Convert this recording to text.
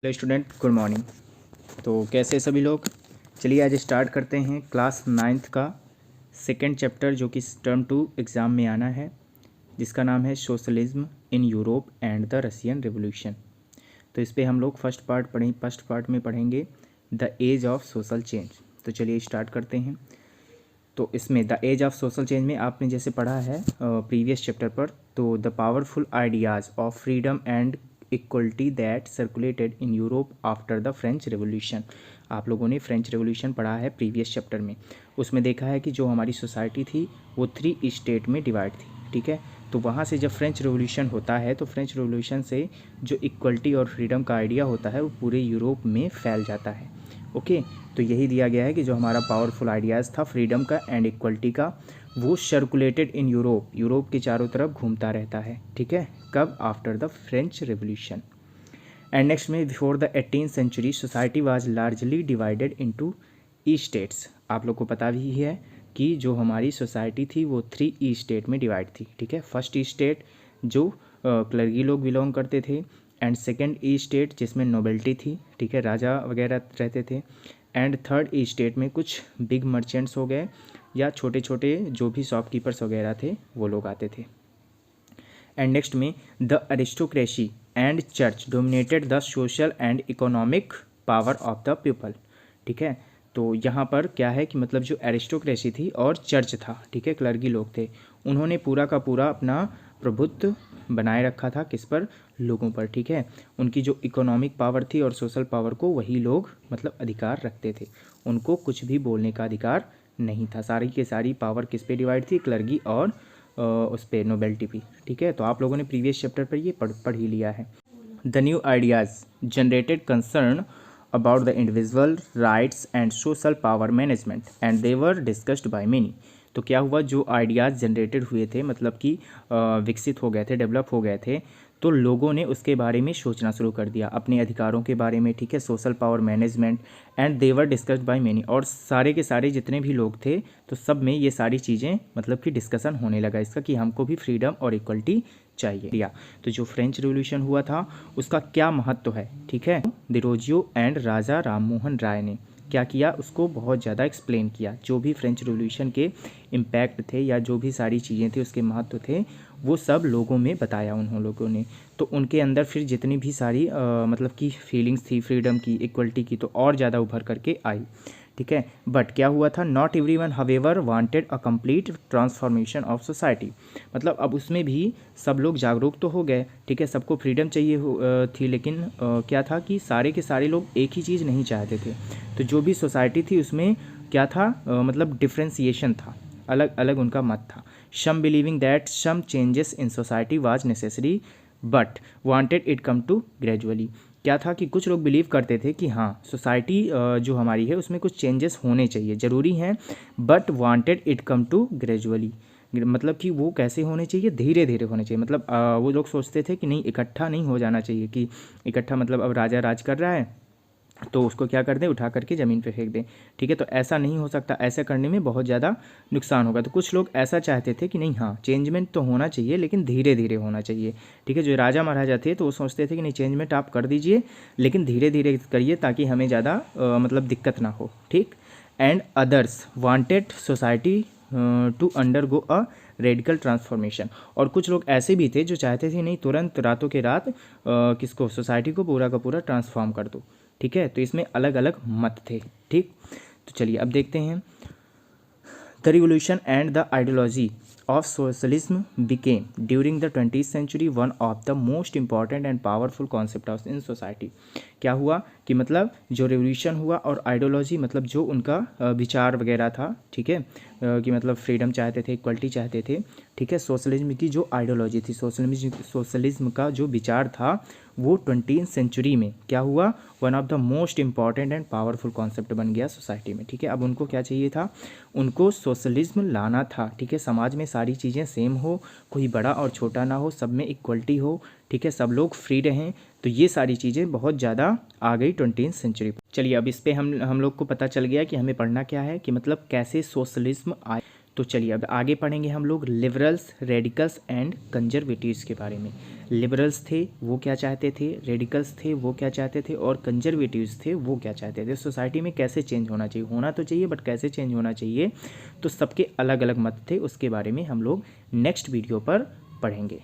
Hello student, good morning. तो कैसे सभी लोग। चलिए आज स्टार्ट करते हैं क्लास 9th का सेकेंड चैप्टर जो कि टर्म 2 एग्ज़ाम में आना है, जिसका नाम है socialism in Europe and the Russian revolution. तो इस पे हम लोग फर्स्ट पार्ट में पढ़ेंगे the age of social change. तो चलिए स्टार्ट करते हैं। तो इसमें the age of social change में आपने जैसे पढ़ा है प्रीवियस चैप्टर पर, तो the powerful ideas of freedom and equality that circulated in Europe after the French revolution. आप लोगों ने फ्रेंच रेवोल्यूशन पढ़ा है प्रीवियस चैप्टर में। उसमें देखा है कि जो हमारी सोसाइटी थी वो 3 स्टेट में डिवाइड थी, ठीक है। तो वहाँ से जब फ्रेंच रेवोल्यूशन होता है तो फ्रेंच रेवोल्यूशन से जो इक्वलिटी और फ्रीडम का आइडिया होता है वो पूरे यूरोप में फैल जाता है। ओके, तो यही दिया गया है कि जो हमारा पावरफुल आइडियाज़ था फ्रीडम का एंड इक्वलिटी का, वो सर्कुलेटेड इन यूरोप के चारों तरफ घूमता रहता है, ठीक है। कब? After the French revolution. And next में before the 18th century society was largely divided into estates. आप लोग को पता भी है कि जो हमारी सोसाइटी थी वो 3 ई स्टेट में डिवाइड थी, ठीक है। फर्स्ट ई स्टेट जो क्लर्गी लोग बिलोंग करते थे, एंड सेकेंड ई स्टेट जिसमें नोबेल्टी थी, ठीक है, राजा वगैरह रहते थे, एंड थर्ड ई स्टेट में कुछ बिग मर्चेंट्स हो गए या छोटे छोटे जो भी शॉपकीपर्स वगैरह थे वो लोग आते थे। एंड नेक्स्ट में the aristocracy and church dominated the social and economic power of the people, ठीक है। तो यहाँ पर क्या है कि मतलब जो एरिस्टोक्रेसी थी और चर्च था, ठीक है, क्लर्गी लोग थे, उन्होंने पूरा का पूरा अपना प्रभुत्व बनाए रखा था किस पर? लोगों पर, ठीक है। उनकी जो इकोनॉमिक पावर थी और सोशल पावर को वही लोग मतलब अधिकार रखते थे, उनको कुछ भी बोलने का अधिकार नहीं था। सारी की सारी पावर किस पे डिवाइड थी? क्लर्गी और उस पर नोबेल्टी भी, ठीक है। तो आप लोगों ने प्रीवियस चैप्टर पर ये पढ़ ही लिया है। The new ideas generated concern about the individual rights and social power management and they were discussed by many. तो क्या हुआ, जो आइडियाज़ जनरेटेड हुए थे मतलब कि विकसित हो गए थे, डेवलप हो गए थे, तो लोगों ने उसके बारे में सोचना शुरू कर दिया, अपने अधिकारों के बारे में, ठीक है, social power management and they were discussed by many. और सारे के सारे जितने भी लोग थे तो सब में ये सारी चीज़ें मतलब कि डिस्कशन होने लगा इसका कि हमको भी फ्रीडम और इक्वलिटी चाहिए। तो जो फ्रेंच रिवॉल्यूशन हुआ था उसका क्या महत्व है, ठीक है। डिरोजियो एंड राजा राममोहन राय ने क्या किया, उसको बहुत ज़्यादा एक्सप्लेन किया। जो भी फ्रेंच रिवॉल्यूशन के इम्पैक्ट थे या जो भी सारी चीज़ें थी उसके महत्व थे वो सब लोगों में बताया उन लोगों ने। तो उनके अंदर फिर जितनी भी सारी मतलब कि फीलिंग्स थी फ्रीडम की, इक्वलिटी की, तो और ज़्यादा उभर करके आई, ठीक है। बट क्या हुआ था, not everyone however wanted a complete transformation of society. मतलब अब उसमें भी सब लोग जागरूक तो हो गए, ठीक है, सबको फ्रीडम चाहिए थी, लेकिन क्या था कि सारे के सारे लोग एक ही चीज़ नहीं चाहते थे। तो जो भी सोसाइटी थी उसमें क्या था, मतलब डिफ्रेंसिएशन था, अलग अलग उनका मत था। Some believing that some changes in society was necessary but wanted it come to gradually. क्या था कि कुछ लोग बिलीव करते थे कि हाँ सोसाइटी जो हमारी है उसमें कुछ चेंजेस होने चाहिए, ज़रूरी हैं, but wanted it come to gradually. मतलब कि वो कैसे होने चाहिए? धीरे धीरे होने चाहिए। मतलब वो लोग सोचते थे कि नहीं, इकट्ठा नहीं हो जाना चाहिए, कि इकट्ठा मतलब अब राजा राज कर रहा है तो उसको क्या कर दें, उठा करके ज़मीन पे फेंक दें, ठीक है। तो ऐसा नहीं हो सकता, ऐसा करने में बहुत ज़्यादा नुकसान होगा। तो कुछ लोग ऐसा चाहते थे कि नहीं, हाँ चेंजमेंट तो होना चाहिए लेकिन धीरे धीरे होना चाहिए, ठीक है। जो राजा महाराजा थे तो वो सोचते थे कि नहीं, चेंजमेंट आप कर दीजिए लेकिन धीरे धीरे करिए ताकि हमें ज़्यादा मतलब दिक्कत ना हो, ठीक। And others wanted society to undergo a radical transformation. और कुछ लोग ऐसे भी थे जो चाहते थे नहीं, तुरंत रातों के रात किसको, सोसाइटी को पूरा का पूरा ट्रांसफॉर्म कर दो, ठीक है। तो इसमें अलग अलग मत थे, ठीक। तो चलिए अब देखते हैं। The revolution and the ideology of socialism became during the 20th century one of the most important and powerful concept of in society. क्या हुआ कि मतलब जो रिवोल्यूशन हुआ और आइडियोलॉजी मतलब जो उनका विचार वगैरह था, ठीक है, कि मतलब फ्रीडम चाहते थे, इक्वलिटी चाहते थे, ठीक है। सोशलिज्म की जो आइडियोलॉजी थी, सोशलिज्म का जो विचार था वो 20th सेंचुरी में क्या हुआ, one of the most important and powerful concept बन गया सोसाइटी में, ठीक है। अब उनको क्या चाहिए था, उनको सोशलिज्म लाना था, ठीक है। समाज में सारी चीज़ें सेम हो, कोई बड़ा और छोटा ना हो, सब में इक्वलिटी हो, ठीक है, सब लोग फ्री रहें। तो ये सारी चीज़ें बहुत ज़्यादा आ गई 20th सेंचुरी। चलिए अब इस पे हम लोग को पता चल गया कि हमें पढ़ना क्या है, कि मतलब कैसे सोशलिज्म आए। तो चलिए अब आगे पढ़ेंगे हम लोग लिबरल्स, रेडिकल्स एंड कंजर्वेटिव्स के बारे में। लिबरल्स थे वो क्या चाहते थे, रेडिकल्स थे वो क्या चाहते थे, और कंजर्वेटिव्स थे वो क्या चाहते थे। सोसाइटी में कैसे चेंज होना चाहिए, होना तो चाहिए बट कैसे चेंज होना चाहिए, तो सबके अलग अलग मत थे, उसके बारे में हम लोग नेक्स्ट वीडियो पर पढ़ेंगे।